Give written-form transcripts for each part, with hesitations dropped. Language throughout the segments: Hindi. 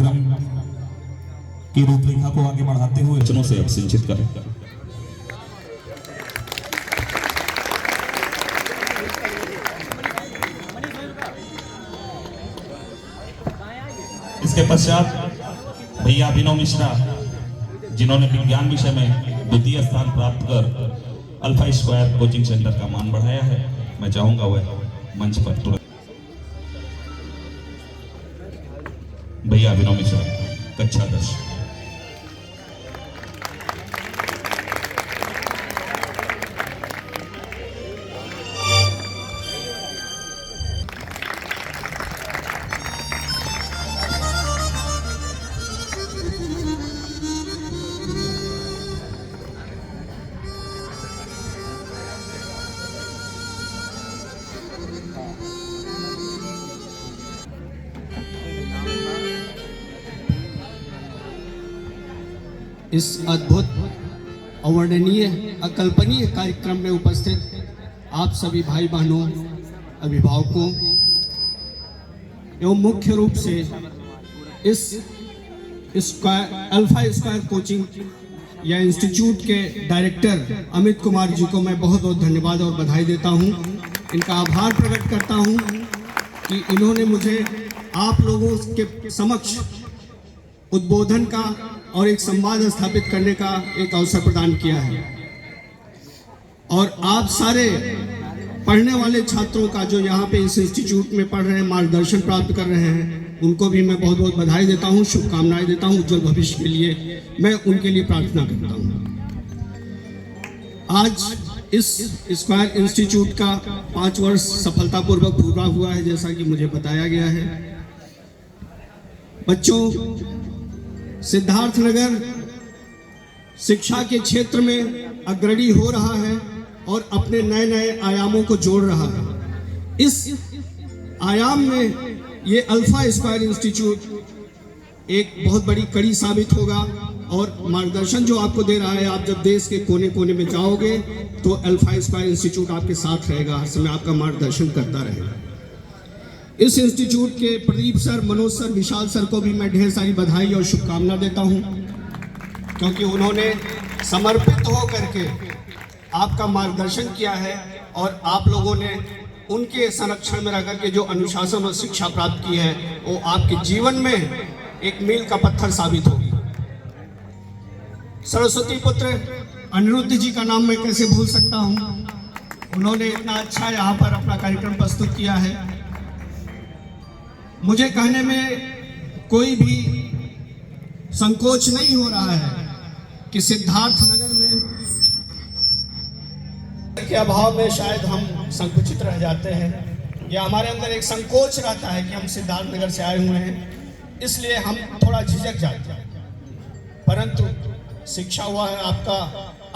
कार्यक्रम की रूपरेखा को आगे बढ़ाते हुए वचनों से अब सिंचित करें। इसके पश्चात भैया अभिनव मिश्रा, जिन्होंने विज्ञान विषय में द्वितीय स्थान प्राप्त कर अल्फा स्क्वायर कोचिंग सेंटर का मान बढ़ाया है, मैं चाहूंगा वह मंच पर तुरंत। भैया अभिनव मिश्रा, कक्षा 10। इस अद्भुत, अवर्णनीय, अकल्पनीय कार्यक्रम में उपस्थित आप सभी भाई बहनों, अभिभावकों एवं मुख्य रूप से इस अल्फा स्क्वायर कोचिंग या इंस्टीट्यूट के डायरेक्टर अमित कुमार जी को मैं बहुत बहुत धन्यवाद और बधाई देता हूं। इनका आभार प्रकट करता हूं कि इन्होंने मुझे आप लोगों के समक्ष उद्बोधन का और एक संवाद स्थापित करने का एक अवसर प्रदान किया है। और आप सारे पढ़ने वाले छात्रों का जो यहाँ पे इस इंस्टीट्यूट में पढ़ रहे हैं, मार्गदर्शन प्राप्त कर रहे हैं, उनको भी मैं बहुत बहुत बधाई देता हूँ, शुभकामनाएं देता हूँ। उज्जवल भविष्य के लिए मैं उनके लिए प्रार्थना करता हूँ। आज इस स्क्वायर इंस्टीट्यूट का 5 वर्ष सफलतापूर्वक पूरा हुआ है, जैसा कि मुझे बताया गया है। बच्चों, सिद्धार्थनगर शिक्षा के क्षेत्र में अग्रणी हो रहा है और अपने नए नए आयामों को जोड़ रहा है। इस आयाम में ये अल्फा स्क्वायर इंस्टीट्यूट एक बहुत बड़ी कड़ी साबित होगा और मार्गदर्शन जो आपको दे रहा है, आप जब देश के कोने कोने में जाओगे तो अल्फा स्क्वायर इंस्टीट्यूट आपके साथ रहेगा, हर समय आपका मार्गदर्शन करता रहेगा। इस इंस्टीट्यूट के प्रदीप सर, मनोज सर, विशाल सर को भी मैं ढेर सारी बधाई और शुभकामना देता हूं, क्योंकि उन्होंने समर्पित होकर के आपका मार्गदर्शन किया है और आप लोगों ने उनके संरक्षण में रहकर के जो अनुशासन और शिक्षा प्राप्त की है, वो आपके जीवन में एक मील का पत्थर साबित होगी। सरस्वती पुत्र अनिरुद्ध जी का नाम मैं कैसे भूल सकता हूं। उन्होंने इतना अच्छा यहाँ पर अपना कार्यक्रम प्रस्तुत किया है। मुझे कहने में कोई भी संकोच नहीं हो रहा है कि सिद्धार्थनगर में के अभाव में शायद हम संकुचित रह जाते हैं, या हमारे अंदर एक संकोच रहता है कि हम सिद्धार्थनगर से आए हुए हैं, इसलिए हम थोड़ा झिझक जाते हैं। परंतु शिक्षा हुआ है आपका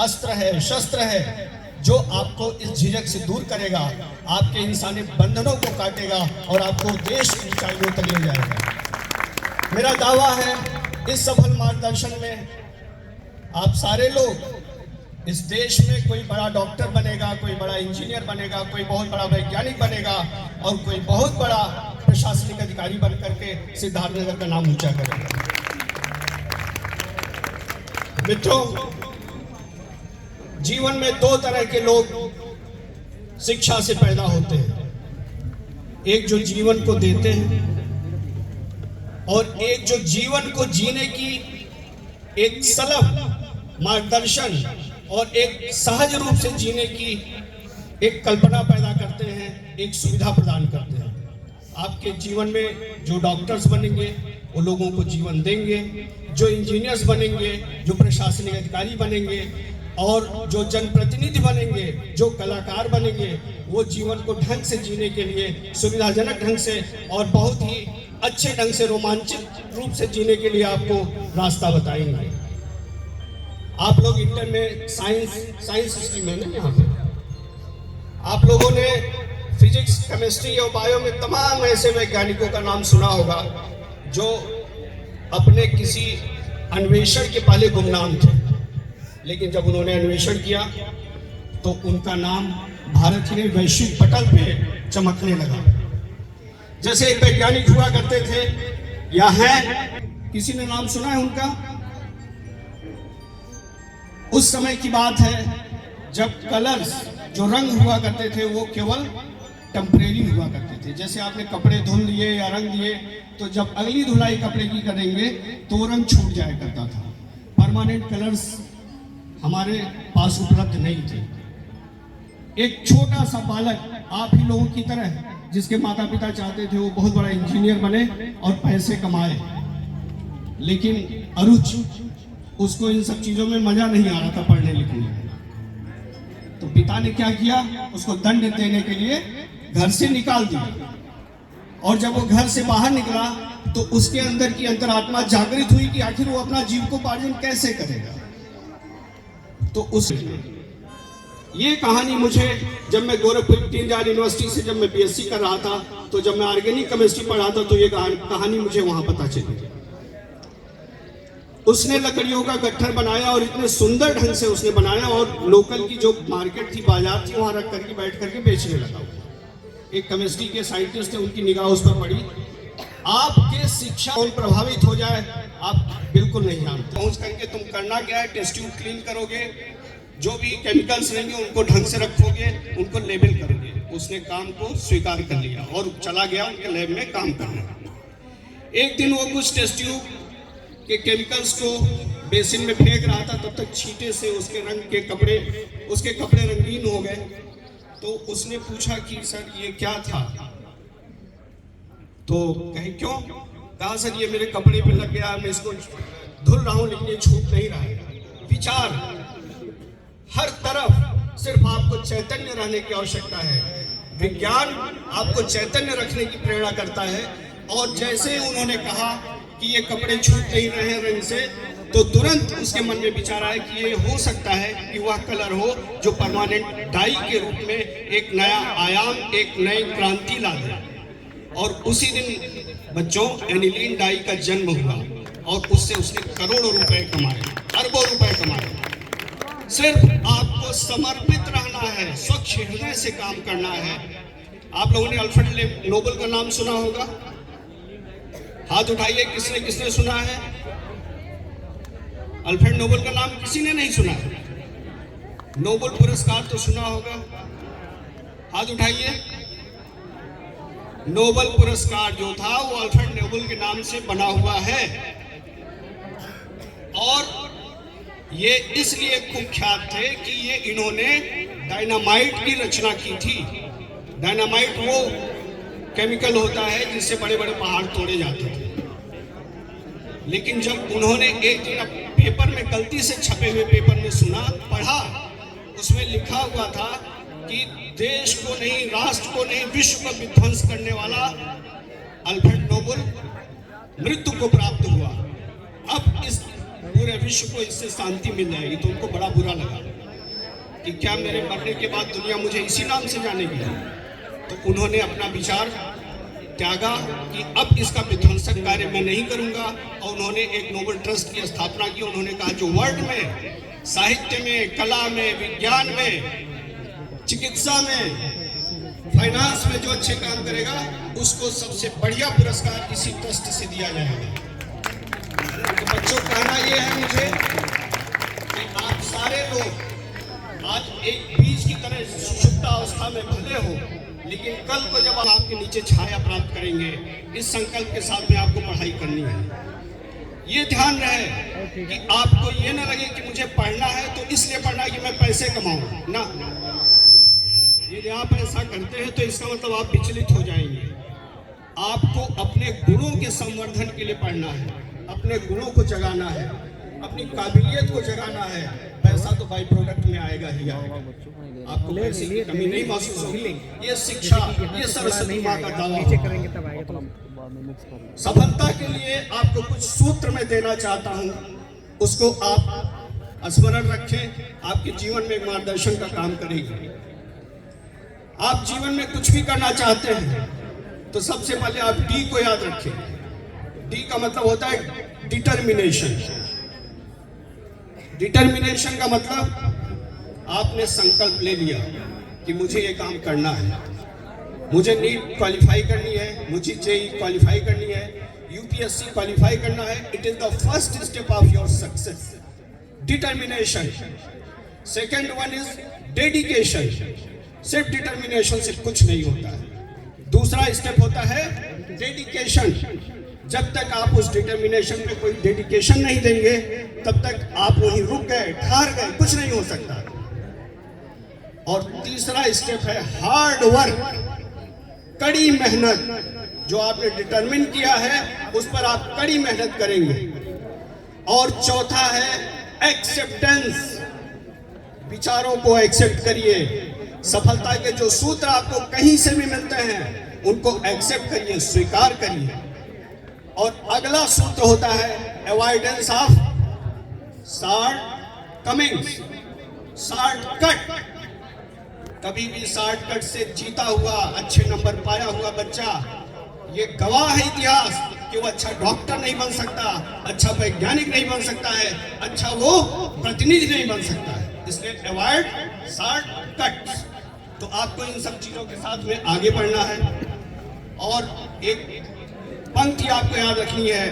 अस्त्र है, शस्त्र है, जो आपको इस झिझक से दूर करेगा, आपके इंसानी बंधनों को काटेगा और आपको देश की ऊंचाइयों तक ले जाएगा। मेरा दावा है इस सफल मार्गदर्शन में आप सारे लोग इस देश में कोई बड़ा डॉक्टर बनेगा, कोई बड़ा इंजीनियर बनेगा, कोई बहुत बड़ा वैज्ञानिक बनेगा और कोई बहुत बड़ा प्रशासनिक अधिकारी बन करके सिद्धार्थनगर का नाम ऊंचा करेगा। मित्रों, जीवन में 2 तरह के लोग शिक्षा से पैदा होते हैं, एक जो जीवन को देते हैं और एक जो जीवन को जीने की एक सलभ मार्गदर्शन और एक सहज रूप से जीने की एक कल्पना पैदा करते हैं, एक सुविधा प्रदान करते हैं। आपके जीवन में जो डॉक्टर्स बनेंगे वो लोगों को जीवन देंगे, जो इंजीनियर्स बनेंगे, जो प्रशासनिक अधिकारी बनेंगे और जो जनप्रतिनिधि बनेंगे, जो कलाकार बनेंगे, वो जीवन को ढंग से जीने के लिए, सुविधाजनक ढंग से और बहुत ही अच्छे ढंग से, रोमांचित रूप से जीने के लिए आपको रास्ता बताएंगे। आप लोग इंटर में साइंस स्ट्रीम है ना, यहाँ पे आप लोगों ने फिजिक्स, केमिस्ट्री और बायो में तमाम ऐसे वैज्ञानिकों का नाम सुना होगा जो अपने किसी अन्वेषण के पहले गुमनाम थे, लेकिन जब उन्होंने अन्वेषण किया तो उनका नाम भारत के वैश्विक पटल पे चमकने लगा। जैसे एक वैज्ञानिक हुआ करते थे या हैं, किसी ने नाम सुना है उनका? उस समय की बात है जब कलर्स जो रंग हुआ करते थे वो केवल टेम्परेरी हुआ करते थे। जैसे आपने कपड़े धुल लिए या रंग दिए तो जब अगली धुलाई कपड़े की करेंगे तो वो रंग छूट जाया करता था। परमानेंट कलर्स हमारे पास उपलब्ध नहीं थे। एक छोटा सा बालक आप ही लोगों की तरह जिसके माता पिता चाहते थे वो बहुत बड़ा इंजीनियर बने और पैसे कमाए, लेकिन अरुच उसको इन सब चीजों में मजा नहीं आ रहा था पढ़ने लिखने में। तो पिता ने क्या किया, उसको दंड देने के लिए घर से निकाल दिया। और जब वो घर से बाहर निकला तो उसके अंदर की अंतरात्मा जागृत हुई कि आखिर वो अपना जीविकोपार्जन कैसे करेगा। तो उस ये कहानी मुझे जब मैं गोरखपुर दीनदयाल यूनिवर्सिटी से जब मैं बीएससी कर रहा था तो जब मैं ऑर्गेनिक केमिस्ट्री पढ़ा था तो ये कहानी मुझे वहां पता चली। उसने लकड़ियों का गट्ठर बनाया और इतने सुंदर ढंग से उसने बनाया और लोकल की जो मार्केट थी, बाजार थी, वहां रख करके बैठ करके बेचने लगा। एक केमिस्ट्री के साइंटिस्ट थे, उनकी निगाह उस पर पड़ी। आपके शिक्षा कौन प्रभावित हो जाए आप बिल्कुल नहीं जानते। पहुंच करके तुम करना क्या है, टेस्ट ट्यूब क्लीन करोगे, जो भी केमिकल्स रहेंगे उनको ढंग से रखोगे, उनको लेबल करोगे। उसने काम को स्वीकार कर लिया और चला गया उनके लैब में काम करने। एक दिन वो कुछ टेस्ट ट्यूब के केमिकल्स को बेसिन में फेंक रहा था, तब तक छींटे से उसके कपड़े रंगीन हो गए। तो उसने पूछा कि सर ये क्या था? तो कहे क्यों? कहा सर ये मेरे कपड़े पे लग गया, मैं इसको धुल रहा हूं लेकिन ये छूट नहीं रहा है। विचार हर तरफ, सिर्फ आपको चैतन्य रहने की आवश्यकता है। विज्ञान आपको चैतन्य रखने की प्रेरणा करता है। और जैसे उन्होंने कहा कि ये कपड़े छूट नहीं रहे रंग से, तो तुरंत उसके मन में विचार आया कि ये हो सकता है कि वह कलर हो जो परमानेंट डाई के रूप में एक नया आयाम, एक नई क्रांति ला दे। और उसी दिन बच्चों एनिलीन डाई का जन्म हुआ और उससे उसने करोड़ों रुपए कमाए, अरबों रुपए कमाए। सिर्फ आपको समर्पित रहना है, स्वच्छ हृदय से काम करना है। आप लोगों ने अल्फ्रेड नोबेल का नाम सुना होगा, हाथ उठाइए किसने किसने सुना है? अल्फ्रेड नोबेल का नाम किसी ने नहीं सुना है? नोबेल पुरस्कार तो सुना होगा, हाथ उठाइए। नोबेल पुरस्कार जो था वो अल्फ्रेड नोबेल के नाम से बना हुआ है और ये इसलिए कुख्यात थे कि ये इन्होंने डायनामाइट की रचना की थी। डायनामाइट वो केमिकल होता है जिससे बड़े बड़े पहाड़ तोड़े जाते थे। लेकिन जब उन्होंने एक दिन पेपर में गलती से छपे हुए पेपर में पढ़ा, उसमें लिखा हुआ था कि देश को नहीं, राष्ट्र को नहीं, विश्व को विध्वंस करने वाला अल्फ्रेड नोबेल मृत्यु को प्राप्त हुआ। अब इस पूरे विश्व को इससे शांति मिल जाएगी। तो उनको बड़ा बुरा लगा कि क्या मेरे मरने के बाद दुनिया मुझे इसी नाम से जानेगी। तो उन्होंने अपना विचार त्यागा कि अब इसका विध्वंसक कार्य मैं नहीं करूंगा और उन्होंने एक नोबेल ट्रस्ट की स्थापना की। उन्होंने कहा जो वर्ल्ड में, साहित्य में, कला में, विज्ञान में, चिकित्सा में, फाइनेंस में जो अच्छे काम करेगा उसको सबसे बढ़िया पुरस्कार इसी ट्रस्ट से दिया जाएगा। तो बच्चों कहना ये है मुझे कि आप सारे लोग आज एक बीज की तरह सुषुप्त अवस्था में भले हो, लेकिन कल को जब आपके नीचे छाया प्राप्त करेंगे, इस संकल्प के साथ में आपको पढ़ाई करनी है। ये ध्यान रहे कि आपको ये ना लगे कि मुझे पढ़ना है तो इसलिए पढ़ना है कि मैं पैसे कमाऊं ना। यदि आप ऐसा करते हैं तो इसका मतलब आप विचलित हो जाएंगे। आपको अपने गुणों के संवर्धन के लिए पढ़ना है, अपने गुणों को जगाना है, अपनी काबिलियत को जगाना है। पैसा तो बाई प्रोडक्ट में आएगा ही आएगा, आपको पैसे की कमी नहीं महसूस होगी। ये शिक्षा, ये सरस्वती माँ का दावा। सफलता के लिए आपको कुछ सूत्र में देना चाहता हूँ, उसको आप स्मरण रखें, आपके जीवन में मार्गदर्शन का काम करेगी। आप जीवन में कुछ भी करना चाहते हैं तो सबसे पहले आप डी को याद रखें। डी का मतलब होता है डिटर्मिनेशन। डिटर्मिनेशन का मतलब आपने संकल्प ले लिया कि मुझे ये काम करना है, मुझे नीट क्वालिफाई करनी है, मुझे जेई क्वालिफाई करनी है, यूपीएससी क्वालिफाई करना है, it is the first step of your success, determination. Second one is dedication. सिर्फ डिटर्मिनेशन से कुछ नहीं होता है। दूसरा स्टेप होता है डेडिकेशन। जब तक आप उस डिटर्मिनेशन पे कोई डेडिकेशन नहीं देंगे तब तक आप वहीं रुक गए, ठहर गए, कुछ नहीं हो सकता। और तीसरा स्टेप है हार्ड वर्क, कड़ी मेहनत। जो आपने डिटरमिन किया है उस पर आप कड़ी मेहनत करेंगे। और चौथा है एक्सेप्टेंस। विचारों को एक्सेप्ट करिए। सफलता के जो सूत्र आपको कहीं से भी मिलते हैं उनको एक्सेप्ट करिए, स्वीकार करिए। और अगला सूत्र होता है avoidance of shortcomings, shortcut. कभी भी शॉर्टकट से जीता हुआ, अच्छे नंबर पाया हुआ बच्चा ये गवाह है इतिहास कि वो अच्छा डॉक्टर नहीं बन सकता, अच्छा वैज्ञानिक नहीं बन सकता है, अच्छा वो प्रतिनिधि नहीं बन सकता है। इसलिए अवॉइड शॉर्टकट्स। तो आपको इन सब चीजों के साथ में आगे बढ़ना है। और एक पंक्ति आपको याद रखनी है,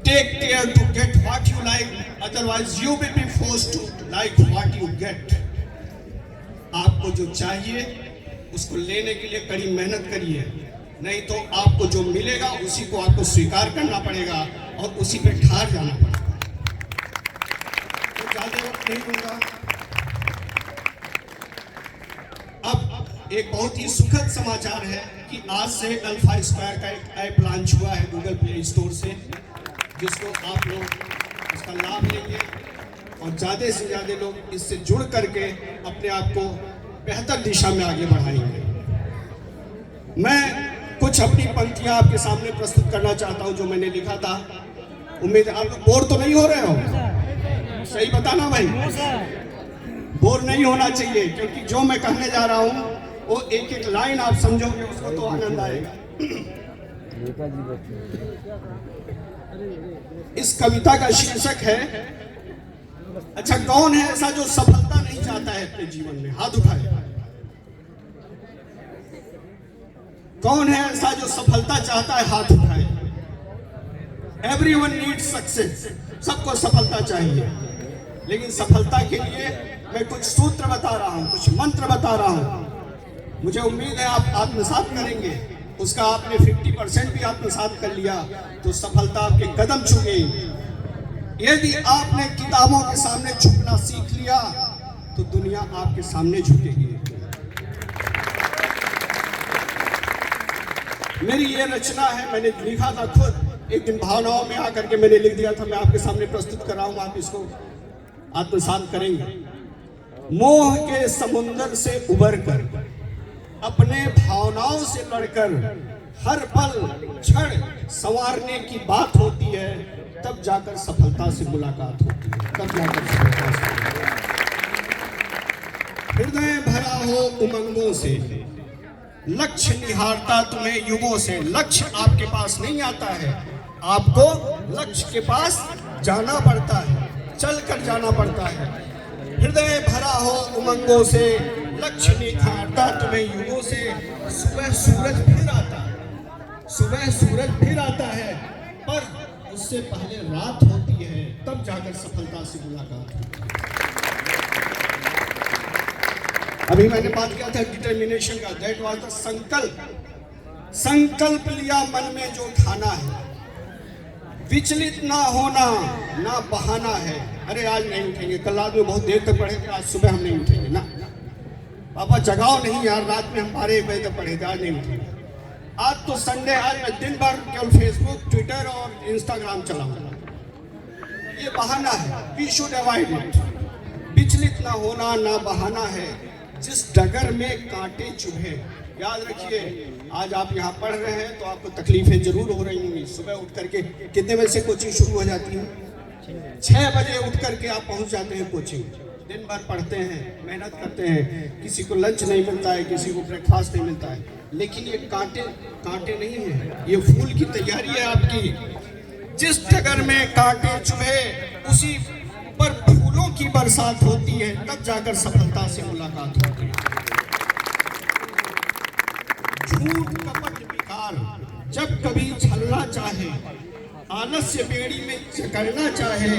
take care to get what you like, otherwise you will be forced to like what you get. आपको जो चाहिए उसको लेने के लिए कड़ी मेहनत करिए, नहीं तो आपको जो मिलेगा उसी को आपको स्वीकार करना पड़ेगा और उसी पे ठार जाना पड़ेगा। तो ज्यादा वक्त नहीं दूंगा। अब एक बहुत ही सुखद समाचार है कि आज से अल्फा स्क्वायर का एक ऐप लॉन्च हुआ है गूगल प्ले स्टोर से, जिसको आप लोग उसका लाभ लेंगे और ज़्यादा से ज़्यादा लोग इससे जुड़ करके अपने आप को बेहतर दिशा में आगे बढ़ाएंगे। मैं कुछ अपनी पंक्तियां आपके सामने प्रस्तुत करना चाहता हूं जो मैंने लिखा था। उम्मीद है आप लोग बोर तो नहीं हो रहे हो? सही बताना भाई, बोर नहीं होना चाहिए, क्योंकि जो मैं कहने जा रहा हूं वो एक एक लाइन आप समझोगे उसको तो आनंद आएगा। इस कविता का शीर्षक है, अच्छा कौन है ऐसा जो सफलता नहीं चाहता है अपने जीवन में? हाथ उठाए। कौन है ऐसा जो सफलता चाहता है? हाथ उठाए। Everyone needs success. सबको सफलता चाहिए, लेकिन सफलता के लिए मैं कुछ सूत्र बता रहा हूं, कुछ मंत्र बता रहा हूं। मुझे उम्मीद है आप आत्मसात करेंगे। उसका आपने 50% भी आत्मसात कर लिया तो सफलता आपके कदम छूएगी। यदि आपने किताबों के सामने झुकना सीख लिया तो दुनिया आपके सामने झुकेगी। मेरी ये रचना है, मैंने लिखा था खुद, एक दिन भावनाओं में आकर के मैंने लिख दिया था। मैं आपके सामने प्रस्तुत कर रहा हूं, आप इसको आत्मसात करेंगे। मोह के समुंदर से उबर कर, अपने भावनाओं से लड़कर, हर पल क्षण संवारने की बात होती है, तब जाकर सफलता से मुलाकात होती है, तब जाकर सफलता से। हृदय भरा हो उमंगों से, लक्ष्य निहारता तुम्हें युगों से। लक्ष्य आपके पास नहीं आता है, आपको लक्ष्य के पास जाना पड़ता है, चलकर जाना पड़ता है। हृदय भरा हो उमंगों से, लक्ष्य निहारता तुम्हें युगों से। सुबह सूरज फिर आता है, सुबह सूरज फिर आता है, पर उससे पहले रात होती है, तब जाकर सफलता से मुलाकात होती है। अभी मैंने बात किया था डिटर्मिनेशन का, दैट वाज द संकल्प। संकल्प लिया मन में जो ठाना है, विचलित ना होना, ना बहाना है। अरे आज नहीं उठेंगे, कल रात में बहुत देर तक पढ़े थे, आज सुबह हम नहीं उठेंगे ना। पापा जगाओ नहीं यार, रात में हम 12 बजे तक पढ़े थे, आज नहीं उठेंगे। आज तो संडे, आज मैं दिन भर केवल फेसबुक, ट्विटर और इंस्टाग्राम चलाऊंगा। ये बहाना है, वी शुड अवॉइड इट। विचलित ना होना, ना बहाना है। जिस डगर में कांटे चुभे, याद रखिए, आज आप यहाँ पढ़ रहे हैं तो आपको तकलीफें जरूर हो रही होंगी। सुबह उठ करके कितने बजे से कोचिंग शुरू हो जाती है? 6 बजे उठ करके आप पहुँच जाते हैं कोचिंग। दिन भर पढ़ते हैं, मेहनत करते हैं, किसी को लंच नहीं मिलता है, किसी को ब्रेकफास्ट नहीं मिलता है, लेकिन ये कांटे नहीं है, ये फूल की तैयारी है आपकी। जिस डगर में कांटे चुभे उसी पर फूलों की बरसात होती है, तब जाकर सफलता से मुलाकात होती है। झूठ कपट विकार जब कभी छलना चाहे, आलस्य बेड़ी में जकड़ना चाहे,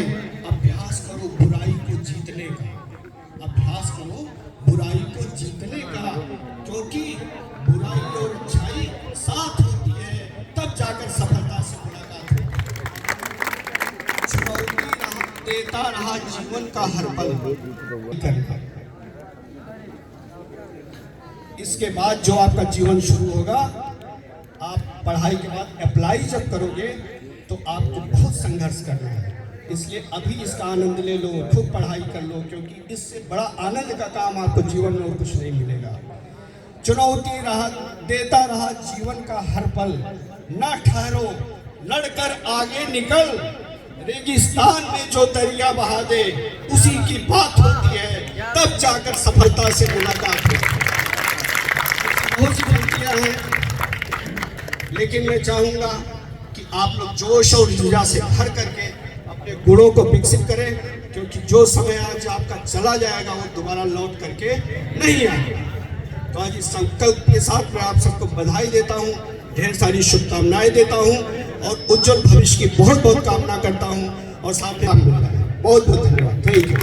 अभ्यास करो बुराई को जीतने का, अभ्यास करो बुराई को जीतने का, क्योंकि बुराई और अच्छाई साथ होती है, तब जाकर सफलता से मुलाकात होती है। चुनौती देता रहा जीवन का हर पल करना। इसके बाद जो आपका जीवन शुरू होगा, आप पढ़ाई के बाद अप्लाई जब करोगे तो आपको बहुत संघर्ष करना है। इसलिए अभी इसका आनंद ले लो, खूब पढ़ाई कर लो, क्योंकि इससे बड़ा आनंद का काम आपको जीवन में और कुछ नहीं मिलेगा। चुनौती देता रहा जीवन का हर पल, ना ठहरो लड़कर आगे निकल, रेगिस्तान में जो दरिया बहा दे उसी की बात होती है, तब जाकर सफलता से मुलाकात होती है। बहुत सी गलतियां हैं, लेकिन मैं चाहूंगा कि आप लोग जोश और ऊर्जा से भर करके अपने गुणों को विकसित करें, क्योंकि जो समय आज आपका चला जाएगा वो दोबारा लौट करके नहीं आएगा। तो आज इस संकल्प के साथ मैं आप सबको बधाई देता हूँ, ढेर सारी शुभकामनाएं देता हूँ और उज्जवल भविष्य की बहुत बहुत कामना करता हूँ, और साथ में मिल रहा है। बहुत बहुत धन्यवाद। Thank you.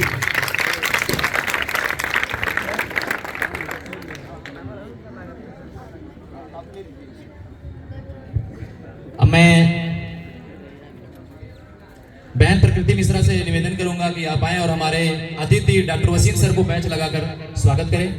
अब मैं बहन प्रकृति मिश्रा से निवेदन करूंगा कि आप आए और हमारे अतिथि डॉक्टर वसीम सर को बैच लगाकर स्वागत करें।